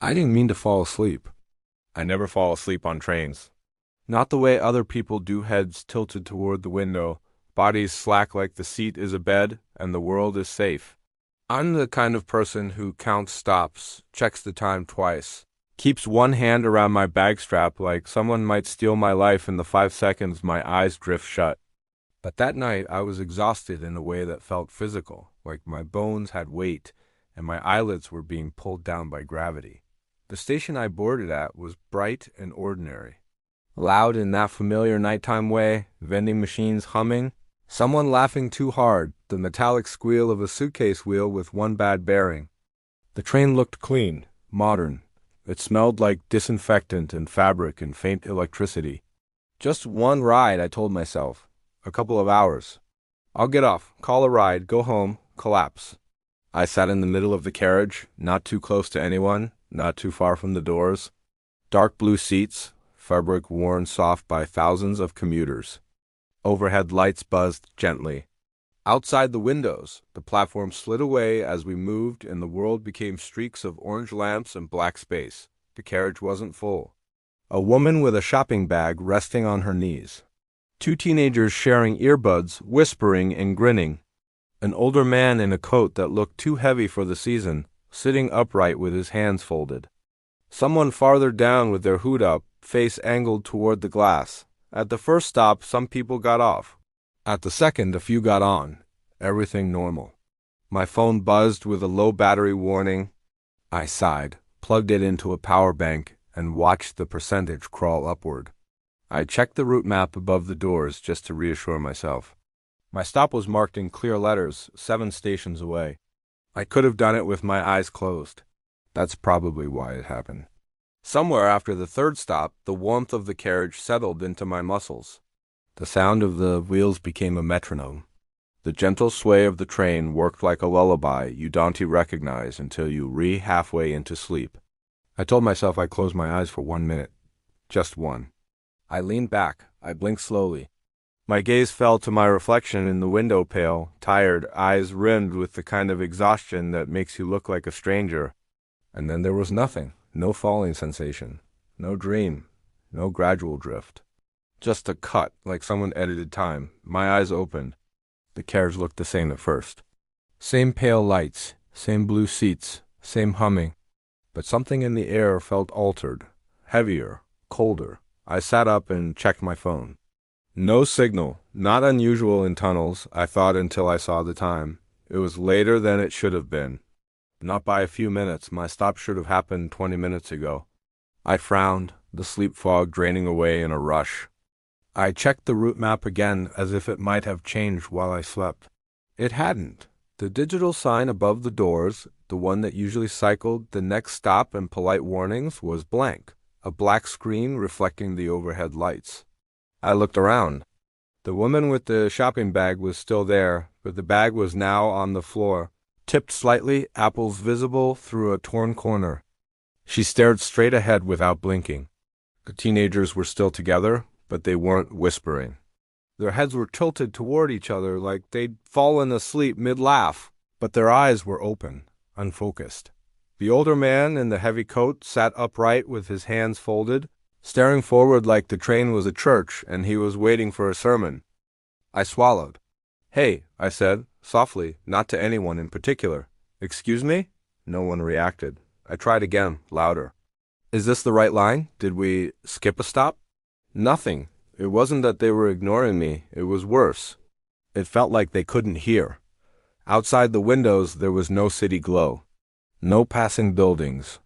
I didn't mean to fall asleep. I never fall asleep on trains. Not the way other people do, heads tilted toward the window, bodies slack like the seat is a bed and the world is safe. I'm the kind of person who counts stops, checks the time twice, keeps one hand around my bag strap like someone might steal my life in the 5 seconds my eyes drift shut. But that night I was exhausted in a way that felt physical, like my bones had weight and my eyelids were being pulled down by gravity. The station I boarded at was bright and ordinary. Loud in that familiar nighttime way, vending machines humming, someone laughing too hard, the metallic squeal of a suitcase wheel with one bad bearing. The train looked clean, modern. It smelled like disinfectant and fabric and faint electricity. Just one ride, I told myself. A couple of hours. I'll get off, call a ride, go home, collapse. I sat in the middle of the carriage, not too close to anyone, not too far from the doors. Dark blue seats, fabric worn soft by thousands of commuters. Overhead lights buzzed gently. Outside the windows, the platform slid away as we moved and the world became streaks of orange lamps and black space. The carriage wasn't full. A woman with a shopping bag resting on her knees. Two teenagers sharing earbuds, whispering and grinning. An older man in a coat that looked too heavy for the season, sitting upright with his hands folded. Someone farther down with their hood up, face angled toward the glass. At the first stop, some people got off. At the second, a few got on. Everything normal. My phone buzzed with a low battery warning. I sighed, plugged it into a power bank, and watched the percentage crawl upward. I checked the route map above the doors just to reassure myself. My stop was marked in clear letters, 7 stations away. I could have done it with my eyes closed. That's probably why it happened. Somewhere after the third stop, the warmth of the carriage settled into my muscles. The sound of the wheels became a metronome. The gentle sway of the train worked like a lullaby you don't recognize until you halfway into sleep. I told myself I'd close my eyes for 1 minute. Just one. I leaned back. I blinked slowly. My gaze fell to my reflection in the window pale, tired, eyes rimmed with the kind of exhaustion that makes you look like a stranger. And then there was nothing. No falling sensation. No dream. No gradual drift. Just a cut, like someone edited time. My eyes opened. The carriage looked the same at first. Same pale lights, same blue seats, same humming. But something in the air felt altered, heavier, colder. I sat up and checked my phone. No signal, not unusual in tunnels, I thought until I saw the time. It was later than it should have been. Not by a few minutes. My stop should have happened 20 minutes ago. I frowned, the sleep fog draining away in a rush. I checked the route map again as if it might have changed while I slept. It hadn't. The digital sign above the doors, the one that usually cycled the next stop and polite warnings, was blank, a black screen reflecting the overhead lights. I looked around. The woman with the shopping bag was still there, but the bag was now on the floor, tipped slightly, apples visible through a torn corner. She stared straight ahead without blinking. The teenagers were still together, but they weren't whispering. Their heads were tilted toward each other like they'd fallen asleep mid-laugh, but their eyes were open, unfocused. The older man in the heavy coat sat upright with his hands folded, staring forward like the train was a church and he was waiting for a sermon. I swallowed. "Hey," I said, softly, not to anyone in particular. "Excuse me?" No one reacted. I tried again, louder. "Is this the right line? Did we skip a stop?" Nothing. It wasn't that they were ignoring me. It was worse. It felt like they couldn't hear. Outside the windows there was no city glow. No passing buildings.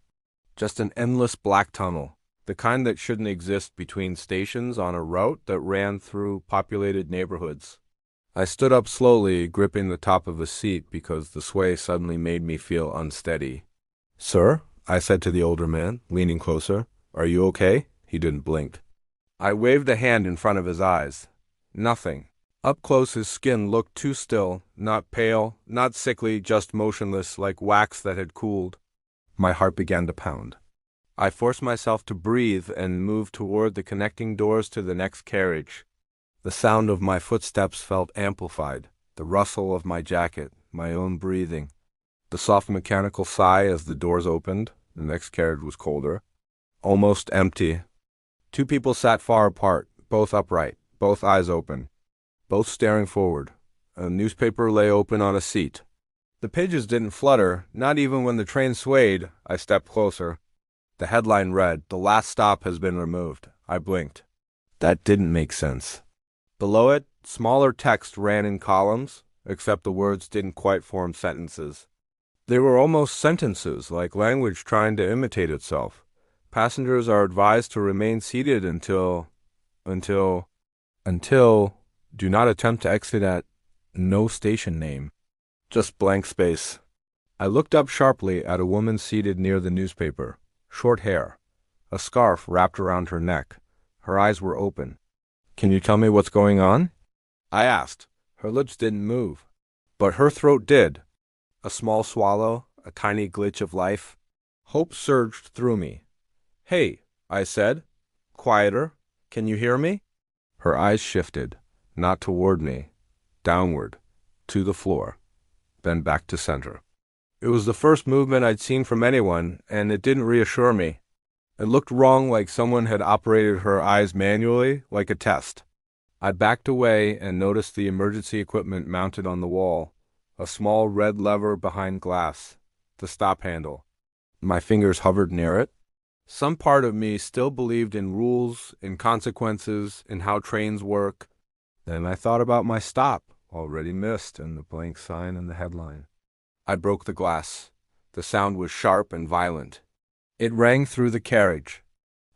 Just an endless black tunnel. The kind that shouldn't exist between stations on a route that ran through populated neighborhoods. I stood up slowly, gripping the top of a seat because the sway suddenly made me feel unsteady. "Sir?" I said to the older man, leaning closer. "Are you okay?" He didn't blink. I waved a hand in front of his eyes. Nothing. Up close his skin looked too still, not pale, not sickly, just motionless, like wax that had cooled. My heart began to pound. I forced myself to breathe and move toward the connecting doors to the next carriage. The sound of my footsteps felt amplified, the rustle of my jacket, my own breathing, the soft mechanical sigh as the doors opened, The next carriage was colder, almost empty. Two people sat far apart, both upright, both eyes open, both staring forward. A newspaper lay open on a seat. The pages didn't flutter, not even when the train swayed. I stepped closer. The headline read, "The last stop has been removed." I blinked. That didn't make sense. Below it, smaller text ran in columns, except the words didn't quite form sentences. They were almost sentences, like language trying to imitate itself. Passengers are advised to remain seated until, do not attempt to exit at no station name. Just blank space. I looked up sharply at a woman seated near the newspaper. Short hair. A scarf wrapped around her neck. Her eyes were open. "Can you tell me what's going on?" I asked. Her lips didn't move. But her throat did. A small swallow, a tiny glitch of life. Hope surged through me. "Hey," I said. "Quieter. Can you hear me?" Her eyes shifted, not toward me, downward, to the floor, then back to center. It was the first movement I'd seen from anyone, and it didn't reassure me. It looked wrong, like someone had operated her eyes manually, like a test. I backed away and noticed the emergency equipment mounted on the wall, a small red lever behind glass, the stop handle. My fingers hovered near it. Some part of me still believed in rules, in consequences, in how trains work. Then I thought about my stop, already missed, and the blank sign and the headline. I broke the glass. The sound was sharp and violent. It rang through the carriage.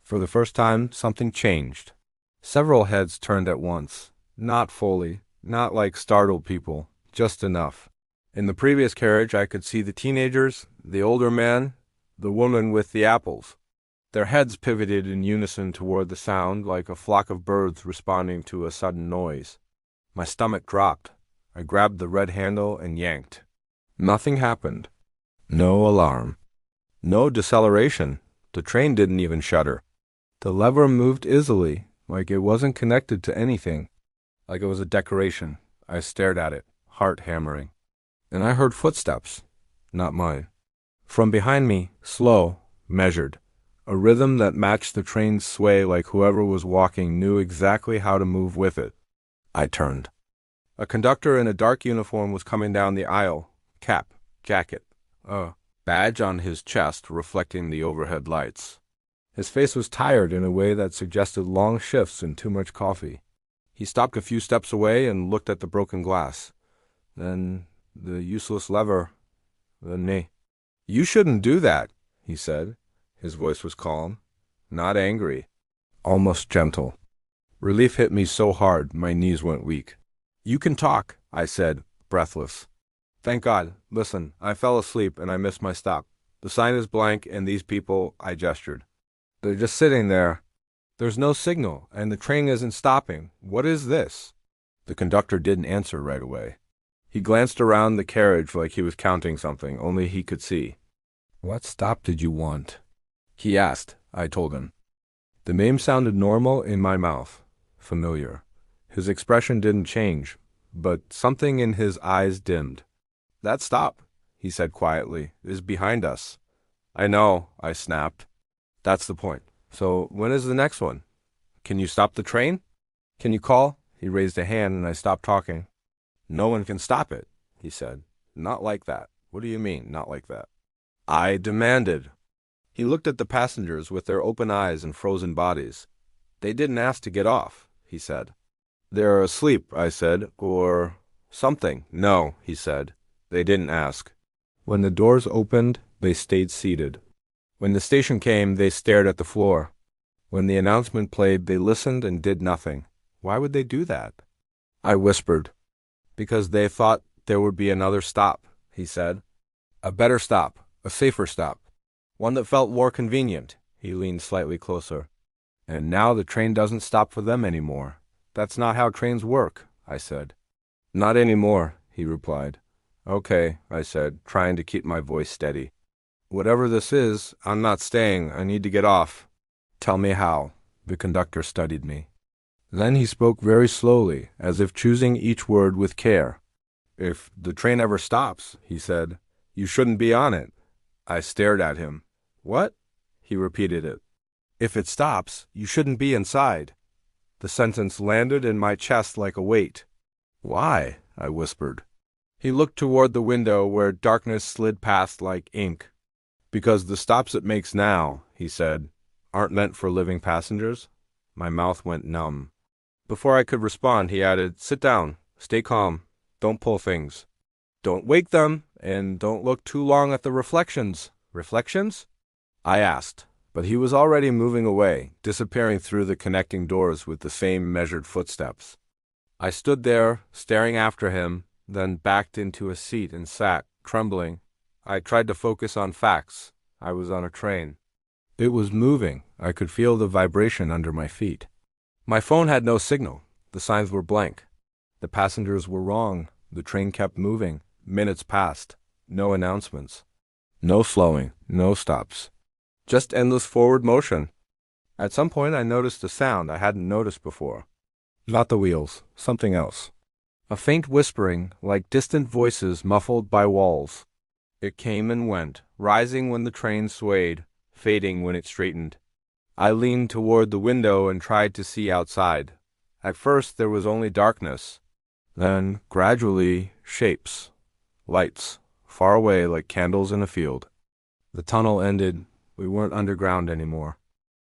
For the first time, something changed. Several heads turned at once. Not fully, not like startled people, just enough. In the previous carriage, I could see the teenagers, the older man, the woman with the apples. Their heads pivoted in unison toward the sound, like a flock of birds responding to a sudden noise. My stomach dropped. I grabbed the red handle and yanked. Nothing happened. No alarm. No deceleration. The train didn't even shudder. The lever moved easily, like it wasn't connected to anything. Like it was a decoration. I stared at it, heart hammering. And I heard footsteps. Not mine. From behind me, slow, measured. A rhythm that matched the train's sway, like whoever was walking knew exactly how to move with it. I turned. A conductor in a dark uniform was coming down the aisle. Cap, jacket, a badge on his chest reflecting the overhead lights. His face was tired in a way that suggested long shifts and too much coffee. He stopped a few steps away and looked at the broken glass. Then the useless lever, the knee. "You shouldn't do that," he said. His voice was calm, not angry, almost gentle. Relief hit me so hard my knees went weak. "You can talk," I said, breathless. "Thank God. Listen, I fell asleep and I missed my stop. The sign is blank and these people," I gestured. "They're just sitting there. There's no signal and the train isn't stopping. What is this?" The conductor didn't answer right away. He glanced around the carriage like he was counting something only he could see. "What stop did you want?" he asked. I told him. The name sounded normal in my mouth, familiar. His expression didn't change, but something in his eyes dimmed. "That stop," he said quietly, "is behind us." "I know," I snapped. "That's the point. So when is the next one? Can you stop the train? Can you call?" He raised a hand and I stopped talking. "No one can stop it," he said. "Not like that." "What do you mean, not like that?" I demanded. He looked at the passengers with their open eyes and frozen bodies. "They didn't ask to get off," he said. "They're asleep," I said, "or something." "No," he said. "They didn't ask." When the doors opened, they stayed seated. When the station came, they stared at the floor. When the announcement played, they listened and did nothing. Why would they do that? I whispered. "Because they thought there would be another stop," he said. "A better stop, a safer stop. One that felt more convenient." He leaned slightly closer. "And now the train doesn't stop for them anymore. That's not how trains work," I said. "Not anymore," he replied. "Okay," I said, trying to keep my voice steady. "Whatever this is, I'm not staying. I need to get off." "Tell me how." The conductor studied me. Then he spoke very slowly, as if choosing each word with care. "If the train ever stops," he said, "you shouldn't be on it." I stared at him. What? He repeated it. If it stops, you shouldn't be inside. The sentence landed in my chest like a weight. Why? I whispered. He looked toward the window where darkness slid past like ink. Because the stops it makes now, he said, aren't meant for living passengers. My mouth went numb. Before I could respond, he added, sit down, stay calm, don't pull things. Don't wake them, and don't look too long at the reflections. Reflections? I asked, but he was already moving away, disappearing through the connecting doors with the same measured footsteps. I stood there, staring after him, then backed into a seat and sat, trembling. I tried to focus on facts. I was on a train. It was moving. I could feel the vibration under my feet. My phone had no signal. The signs were blank. The passengers were wrong. The train kept moving. Minutes passed. No announcements. No slowing. No stops. Just endless forward motion. At some point I noticed a sound I hadn't noticed before. Not the wheels. Something else. A faint whispering, like distant voices muffled by walls. It came and went, rising when the train swayed, fading when it straightened. I leaned toward the window and tried to see outside. At first there was only darkness. Then, gradually, shapes. Lights, far away like candles in a field. The tunnel ended. We weren't underground anymore.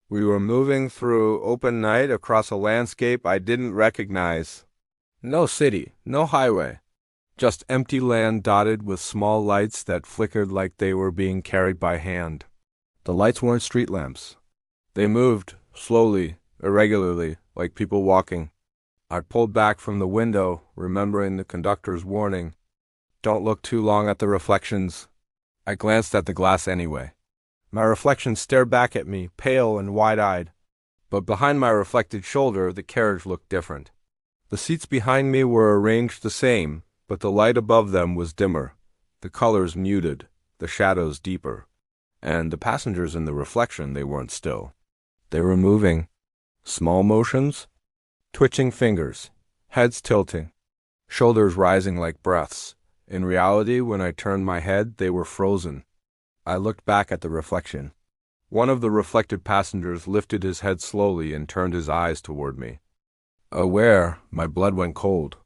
We were moving through open night across a landscape I didn't recognize. No city, no highway. Just empty land dotted with small lights that flickered like they were being carried by hand. The lights weren't street lamps. They moved, slowly, irregularly, like people walking. I pulled back from the window, remembering the conductor's warning. Don't look too long at the reflections. I glanced at the glass anyway. My reflection stared back at me, pale and wide-eyed. But behind my reflected shoulder, the carriage looked different. The seats behind me were arranged the same, but the light above them was dimmer, the colors muted, the shadows deeper. And the passengers in the reflection, they weren't still. They were moving. Small motions, twitching fingers, heads tilting, shoulders rising like breaths. In reality, when I turned my head, they were frozen. I looked back at the reflection. One of the reflected passengers lifted his head slowly and turned his eyes toward me. Aware, my blood went cold.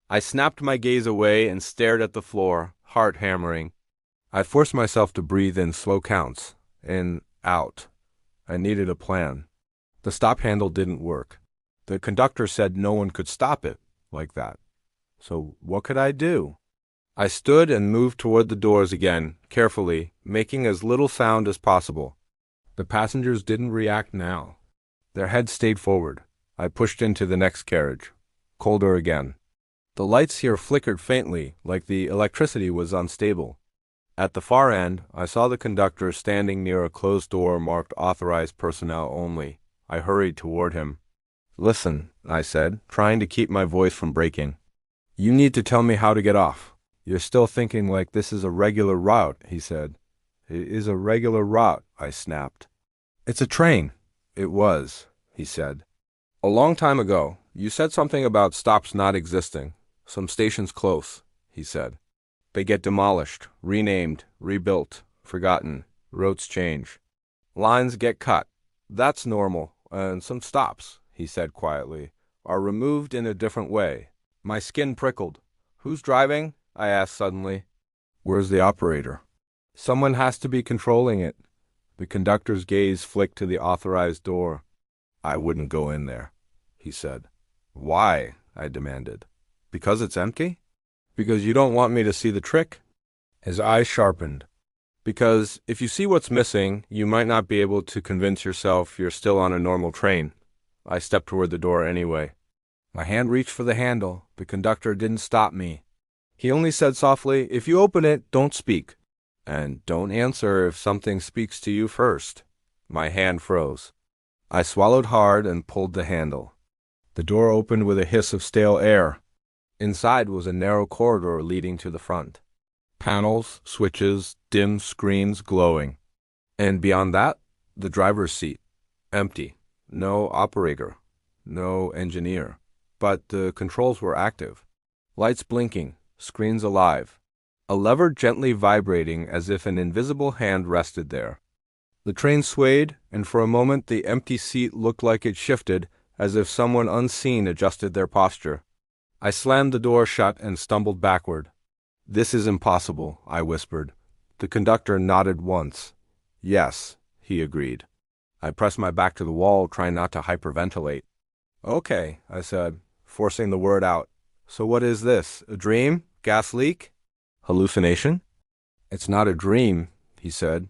I snapped my gaze away and stared at the floor, heart hammering. I forced myself to breathe in slow counts, in, out. I needed a plan. The stop handle didn't work. The conductor said no one could stop it like that. So what could I do? I stood and moved toward the doors again, carefully, making as little sound as possible. The passengers didn't react now. Their heads stayed forward. I pushed into the next carriage. Colder again. The lights here flickered faintly, like the electricity was unstable. At the far end, I saw the conductor standing near a closed door marked authorized personnel only. I hurried toward him. Listen, I said, trying to keep my voice from breaking. You need to tell me how to get off. You're still thinking like this is a regular route, he said. It is a regular route, I snapped. It's a train. It was, he said. A long time ago, you said something about stops not existing. Some stations close, he said. They get demolished, renamed, rebuilt, forgotten, routes change. Lines get cut. That's normal, and some stops, he said quietly, are removed in a different way. My skin prickled. Who's driving? I asked suddenly. Where's the operator? Someone has to be controlling it. The conductor's gaze flicked to the authorized door. I wouldn't go in there, he said. Why? I demanded. Because it's empty? Because you don't want me to see the trick? His eyes sharpened. Because if you see what's missing, you might not be able to convince yourself you're still on a normal train. I stepped toward the door anyway. My hand reached for the handle. The conductor didn't stop me. He only said softly, if you open it, don't speak. And don't answer if something speaks to you first. My hand froze. I swallowed hard and pulled the handle. The door opened with a hiss of stale air. Inside was a narrow corridor leading to the front. Panels, switches, dim screens glowing. And beyond that, the driver's seat. Empty. No operator. No engineer. But the controls were active. Lights blinking. Screens alive. A lever gently vibrating as if an invisible hand rested there. The train swayed, and for a moment the empty seat looked like it shifted, as if someone unseen adjusted their posture. I slammed the door shut and stumbled backward. "This is impossible," I whispered. The conductor nodded once. "Yes," he agreed. I pressed my back to the wall, trying not to hyperventilate. "Okay," I said, forcing the word out. "So what is this? A dream? Gas leak? Hallucination?" "It's not a dream," he said.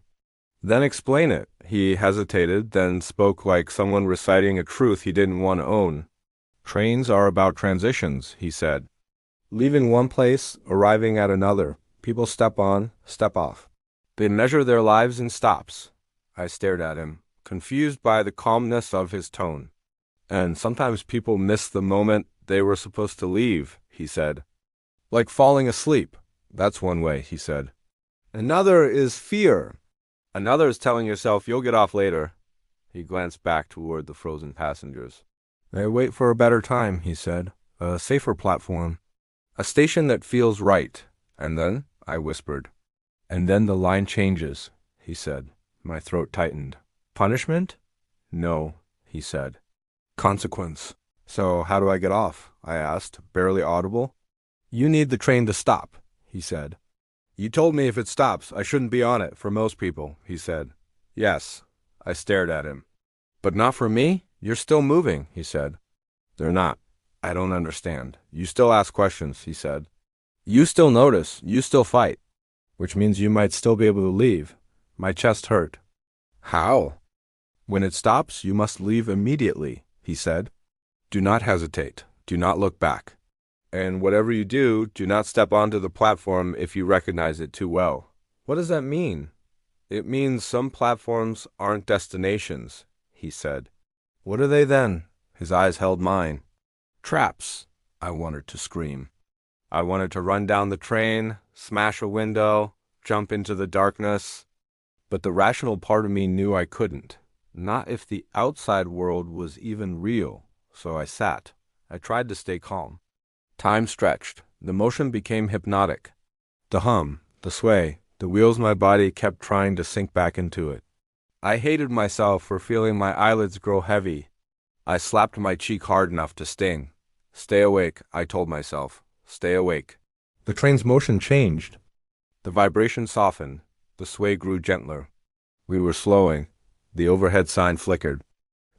"Then explain it." He hesitated, then spoke like someone reciting a truth he didn't want to own. "Trains are about transitions," he said. "Leaving one place, arriving at another. People step on, step off. They measure their lives in stops." I stared at him, confused by the calmness of his tone. "And sometimes people miss the moment they were supposed to leave," he said. "Like falling asleep." "That's one way," he said. "Another is fear. Another is telling yourself you'll get off later." He glanced back toward the frozen passengers. "They wait for a better time," he said. "A safer platform. A station that feels right." "And then?" I whispered. "And then the line changes," he said. My throat tightened. "Punishment?" "No," he said. "Consequence." "So how do I get off?" I asked, barely audible. "You need the train to stop," he said. "You told me if it stops, I shouldn't be on it, for most people," he said. "Yes." I stared at him. "But not for me? You're still moving," he said. "They're not." "I don't understand." "You still ask questions," he said. "You still notice. You still fight. Which means you might still be able to leave." My chest hurt. "How?" "When it stops, you must leave immediately," he said. "Do not hesitate. Do not look back. And whatever you do, do not step onto the platform if you recognize it too well." "What does that mean?" "It means some platforms aren't destinations," he said. "What are they then?" His eyes held mine. "Traps." I wanted to scream. I wanted to run down the train, smash a window, jump into the darkness. But the rational part of me knew I couldn't. Not if the outside world was even real. So I sat. I tried to stay calm. Time stretched. The motion became hypnotic. The hum, the sway, the wheels my body kept trying to sink back into it. I hated myself for feeling my eyelids grow heavy. I slapped my cheek hard enough to sting. "Stay awake," I told myself. "Stay awake." The train's motion changed. The vibration softened. The sway grew gentler. We were slowing. The overhead sign flickered.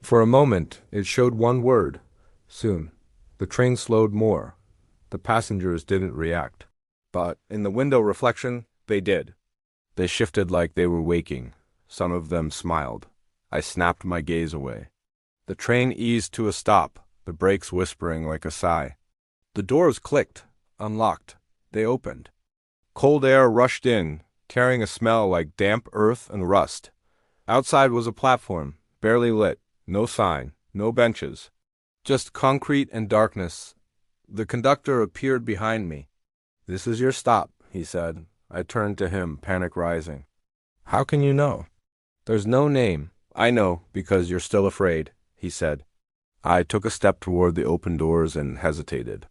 For a moment, it showed one word. Soon, the train slowed more. The passengers didn't react. But in the window reflection, they did. They shifted like they were waking. Some of them smiled. I snapped my gaze away. The train eased to a stop, the brakes whispering like a sigh. The doors clicked, unlocked. They opened. Cold air rushed in, carrying a smell like damp earth and rust. Outside was a platform, barely lit, no sign, no benches. Just concrete and darkness. The conductor appeared behind me. "This is your stop," he said. I turned to him, panic rising. "How can you know?" "There's no name." "I know, because you're still afraid," he said. I took a step toward the open doors and hesitated.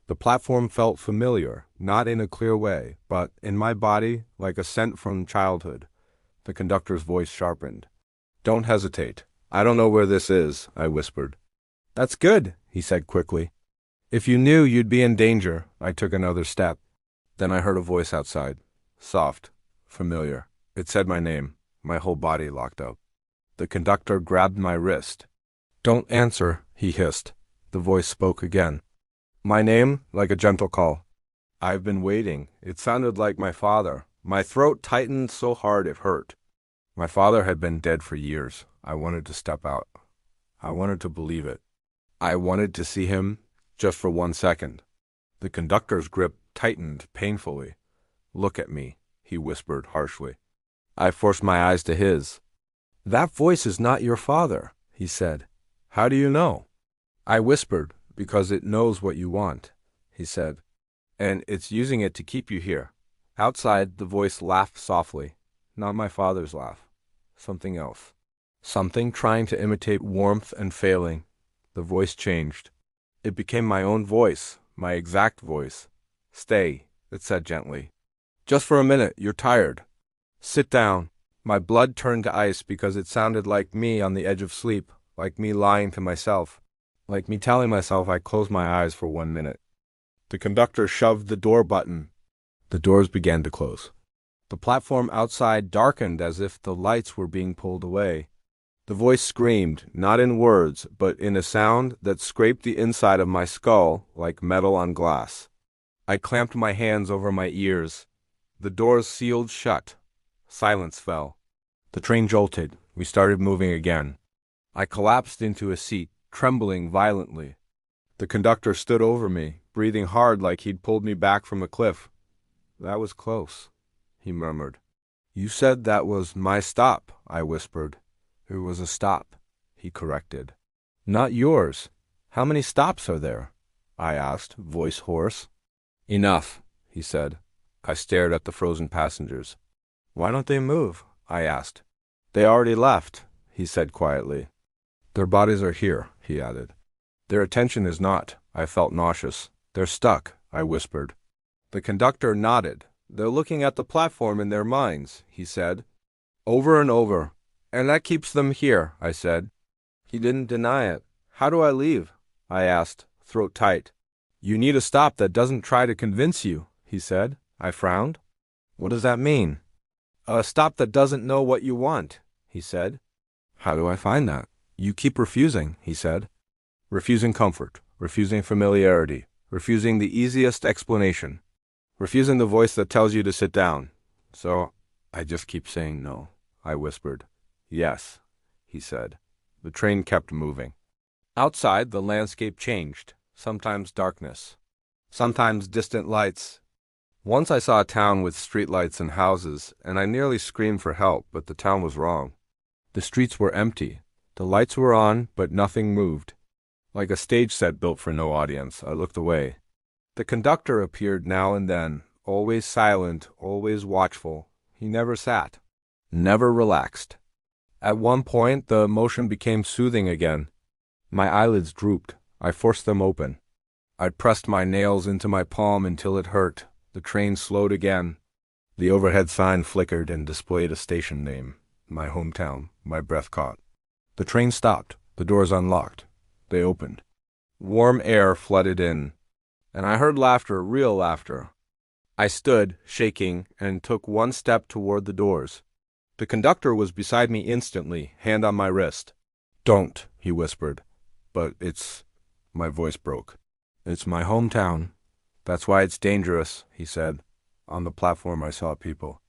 The platform felt familiar, not in a clear way, but in my body like a scent from childhood. The conductor's voice sharpened. "Don't hesitate. I don't know where this is," I whispered. "That's good," he said quickly. "If you knew you'd be in danger." I took another step. Then I heard a voice outside. Soft, familiar. It said my name. My whole body locked up. The conductor grabbed my wrist. "Don't answer," he hissed. The voice spoke again. My name, like a gentle call. "I've been waiting." It sounded like my father. My throat tightened so hard it hurt. My father had been dead for years. I wanted to step out. I wanted to believe it. I wanted to see him, just for 1 second. The conductor's grip tightened painfully. "Look at me," he whispered harshly. I forced my eyes to his. "That voice is not your father," he said. "How do you know?" I whispered. "Because it knows what you want," he said. "And it's using it to keep you here." Outside, the voice laughed softly. Not my father's laugh. Something else. Something trying to imitate warmth and failing. The voice changed. It became my own voice, my exact voice. "Stay," it said gently. "Just for a minute. You're tired. Sit down." My blood turned to ice because it sounded like me on the edge of sleep, like me lying to myself, like me telling myself I closed my eyes for 1 minute. The conductor shoved the door button. The doors began to close. The platform outside darkened as if the lights were being pulled away. The voice screamed, not in words, but in a sound that scraped the inside of my skull like metal on glass. I clamped my hands over my ears. The doors sealed shut. Silence fell. The train jolted. We started moving again. I collapsed into a seat, trembling violently. The conductor stood over me, breathing hard like he'd pulled me back from a cliff. "That was close," he murmured. "You said that was my stop," I whispered. "It was a stop," he corrected. "Not yours. How many stops are there?" I asked, voice hoarse. "Enough," he said. I stared at the frozen passengers. "Why don't they move?" I asked. "They already left," he said quietly. "Their bodies are here," he added. "Their attention is not." I felt nauseous. "They're stuck," I whispered. The conductor nodded. "They're looking at the platform in their minds," he said. "Over and over. And that keeps them here," I said. He didn't deny it. "How do I leave?" I asked, throat tight. "You need a stop that doesn't try to convince you," he said. I frowned. "What does that mean?" "A stop that doesn't know what you want," he said. "How do I find that?" "You keep refusing," he said. "Refusing comfort, refusing familiarity, refusing the easiest explanation, refusing the voice that tells you to sit down. So I just keep saying no," I whispered. "Yes," he said. The train kept moving. Outside, the landscape changed, sometimes darkness, sometimes distant lights. Once I saw a town with streetlights and houses, and I nearly screamed for help, but the town was wrong. The streets were empty. The lights were on, but nothing moved. Like a stage set built for no audience, I looked away. The conductor appeared now and then, always silent, always watchful. He never sat, never relaxed. At one point, the motion became soothing again. My eyelids drooped. I forced them open. I pressed my nails into my palm until it hurt. The train slowed again. The overhead sign flickered and displayed a station name. My hometown. My breath caught. The train stopped. The doors unlocked. They opened. Warm air flooded in. And I heard laughter, real laughter. I stood, shaking, and took one step toward the doors. The conductor was beside me instantly, hand on my wrist. "Don't," he whispered. "But it's—" My voice broke. "It's my hometown. That's why it's dangerous," he said. On the platform I saw people.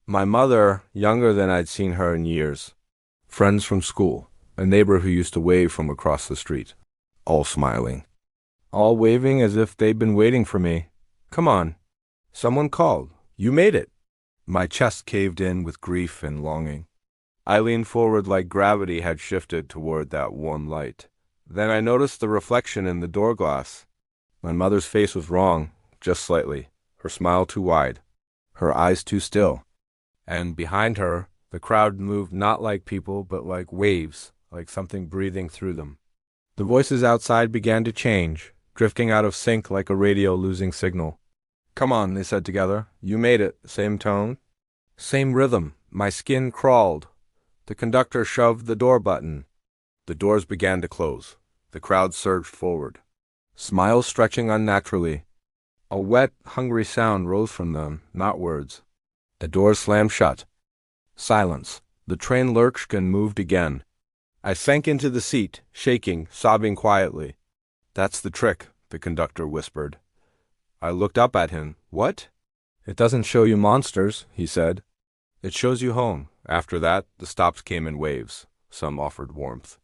My mother, younger than I'd seen her in years. Friends from school. A neighbor who used to wave from across the street. All smiling. All waving as if they'd been waiting for me. "Come on." Someone called. "You made it." My chest caved in with grief and longing. I leaned forward like gravity had shifted toward that warm light. Then I noticed the reflection in the door glass. My mother's face was wrong, just slightly. Her smile too wide. Her eyes too still. And behind her, the crowd moved not like people, but like waves, like something breathing through them. The voices outside began to change, drifting out of sync like a radio losing signal. "Come on," they said together. "You made it." Same tone. Same rhythm. My skin crawled. The conductor shoved the door button. The doors began to close. The crowd surged forward. Smiles stretching unnaturally. A wet, hungry sound rose from them, not words. The doors slammed shut. Silence. The train lurched and moved again. I sank into the seat, shaking, sobbing quietly. "That's the trick," the conductor whispered. I looked up at him. "What?" "It doesn't show you monsters," he said. "It shows you home." After that, the stops came in waves. Some offered warmth.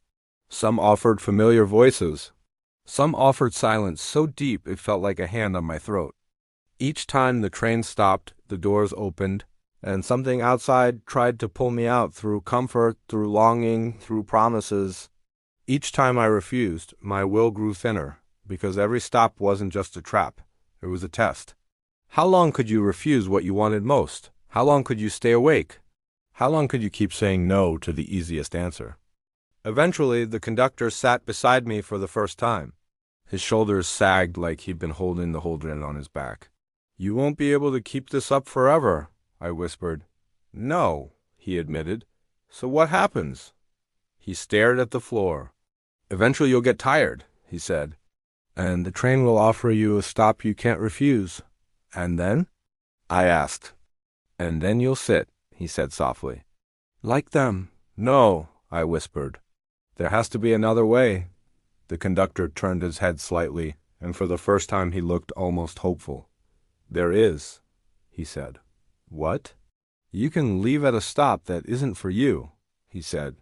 Some offered familiar voices. Some offered silence so deep it felt like a hand on my throat. Each time the train stopped, the doors opened, and something outside tried to pull me out through comfort, through longing, through promises. Each time I refused, my will grew thinner, because every stop wasn't just a trap. It was a test. How long could you refuse what you wanted most? How long could you stay awake? How long could you keep saying no to the easiest answer? Eventually, the conductor sat beside me for the first time. His shoulders sagged like he'd been holding the holder on his back. "You won't be able to keep this up forever," I whispered. "No," he admitted. So what happens? He stared at the floor. Eventually you'll get tired, he said, and the train will offer you a stop you can't refuse. And then? I asked. And then you'll sit, he said softly. Like them. No, I whispered. There has to be another way. The conductor turned his head slightly, and for the first time he looked almost hopeful. There is, he said. What? You can leave at a stop that isn't for you, he said.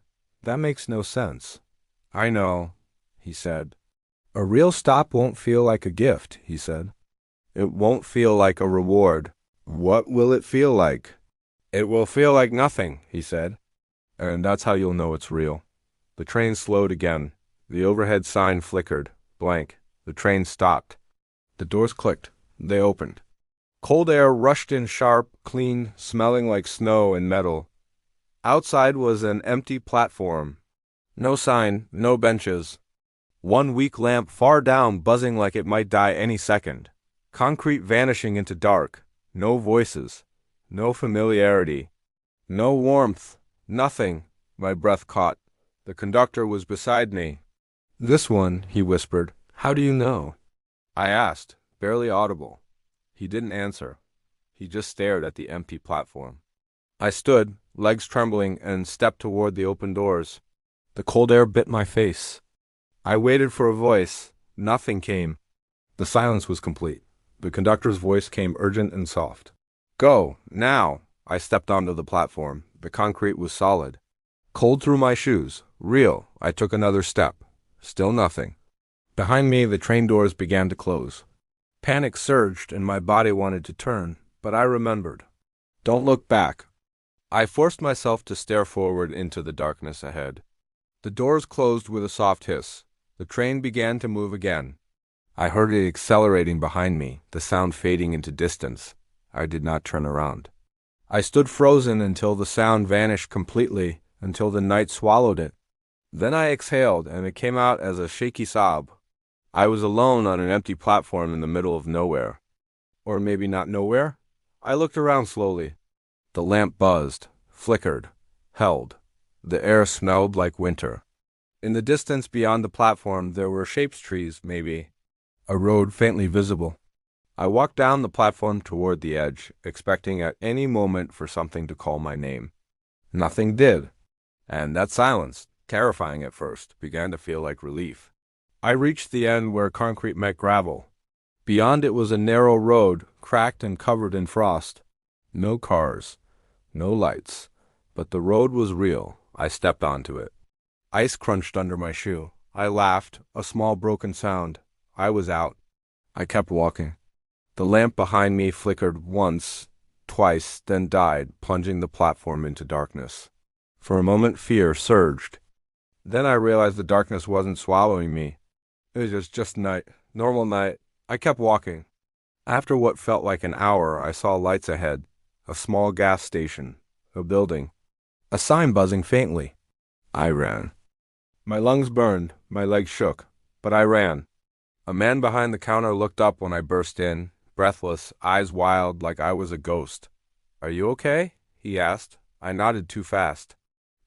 That makes no sense. I know, he said. A real stop won't feel like a gift, he said. It won't feel like a reward. What will it feel like? It will feel like nothing, he said. And that's how you'll know it's real. The train slowed again. The overhead sign flickered, blank. The train stopped. The doors clicked. They opened. Cold air rushed in sharp, clean, smelling like snow and metal. Outside was an empty platform. No sign, no benches. One weak lamp far down buzzing like it might die any second. Concrete vanishing into dark. No voices. No familiarity. No warmth. Nothing. My breath caught. The conductor was beside me. This one, he whispered. How do you know? I asked, barely audible. He didn't answer. He just stared at the empty platform. I stood, legs trembling, and stepped toward the open doors. The cold air bit my face. I waited for a voice. Nothing came. The silence was complete. The conductor's voice came urgent and soft. Go, now! I stepped onto the platform. The concrete was solid. Cold through my shoes. Real. I took another step. Still nothing. Behind me, the train doors began to close. Panic surged and my body wanted to turn, but I remembered. Don't look back. I forced myself to stare forward into the darkness ahead. The doors closed with a soft hiss. The train began to move again. I heard it accelerating behind me, the sound fading into distance. I did not turn around. I stood frozen until the sound vanished completely, until the night swallowed it. Then I exhaled, and it came out as a shaky sob. I was alone on an empty platform in the middle of nowhere. Or maybe not nowhere? I looked around slowly. The lamp buzzed, flickered, held. The air smelled like winter. In the distance beyond the platform there were shapes trees, maybe. A road faintly visible. I walked down the platform toward the edge, expecting at any moment for something to call my name. Nothing did. And that silence, terrifying at first, began to feel like relief. I reached the end where concrete met gravel. Beyond it was a narrow road, cracked and covered in frost. No cars, no lights, but the road was real. I stepped onto it. Ice crunched under my shoe. I laughed, a small broken sound. I was out. I kept walking. The lamp behind me flickered once, twice, then died, plunging the platform into darkness. For a moment fear surged. Then I realized the darkness wasn't swallowing me. It was just night, normal night. I kept walking. After what felt like an hour, I saw lights ahead, a small gas station, a building, a sign buzzing faintly. I ran. My lungs burned, my legs shook, but I ran. A man behind the counter looked up when I burst in, breathless, eyes wild like I was a ghost. Are you okay? He asked. I nodded too fast.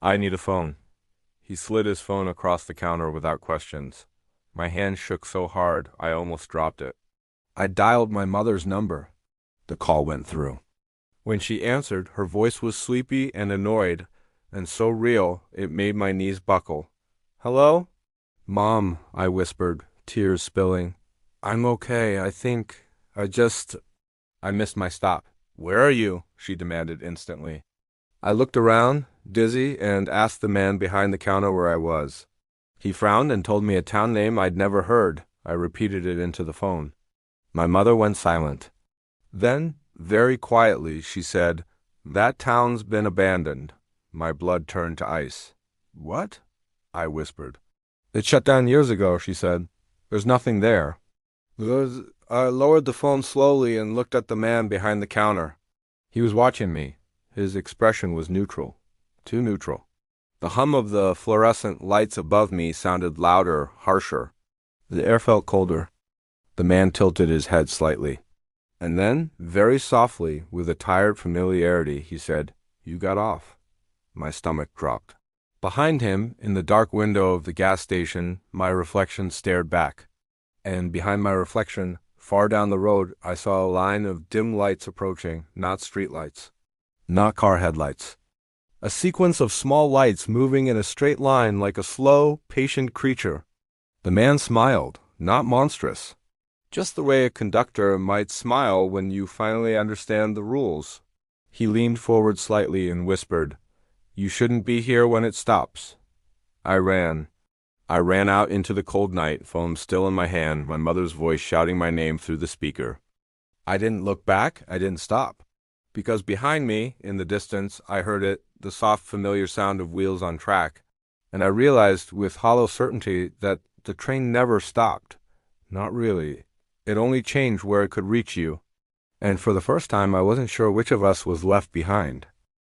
I need a phone. He slid his phone across the counter without questions. My hand shook so hard, I almost dropped it. I dialed my mother's number. The call went through. When she answered, her voice was sleepy and annoyed, and so real it made my knees buckle. Hello? Mom, I whispered, tears spilling. I'm okay, I missed my stop. Where are you? She demanded instantly. I looked around, dizzy, and asked the man behind the counter where I was. He frowned and told me a town name I'd never heard. I repeated it into the phone. My mother went silent. Then, very quietly, she said, That town's been abandoned. My blood turned to ice. What? I whispered. It shut down years ago, she said. There's nothing there. I lowered the phone slowly and looked at the man behind the counter. He was watching me. His expression was neutral. Too neutral. The hum of the fluorescent lights above me sounded louder, harsher. The air felt colder. The man tilted his head slightly. And then, very softly, with a tired familiarity, he said, You got off. My stomach dropped. Behind him, in the dark window of the gas station, my reflection stared back. And behind my reflection, far down the road, I saw a line of dim lights approaching, not streetlights, not car headlights. A sequence of small lights moving in a straight line like a slow, patient creature. The man smiled, not monstrous. Just the way a conductor might smile when you finally understand the rules. He leaned forward slightly and whispered, "You shouldn't be here when it stops." I ran. I ran out into the cold night, phone still in my hand, my mother's voice shouting my name through the speaker. I didn't look back, I didn't stop. Because behind me, in the distance, I heard it, the soft, familiar sound of wheels on track, and I realized with hollow certainty that the train never stopped. Not really. It only changed where it could reach you. And for the first time, I wasn't sure which of us was left behind.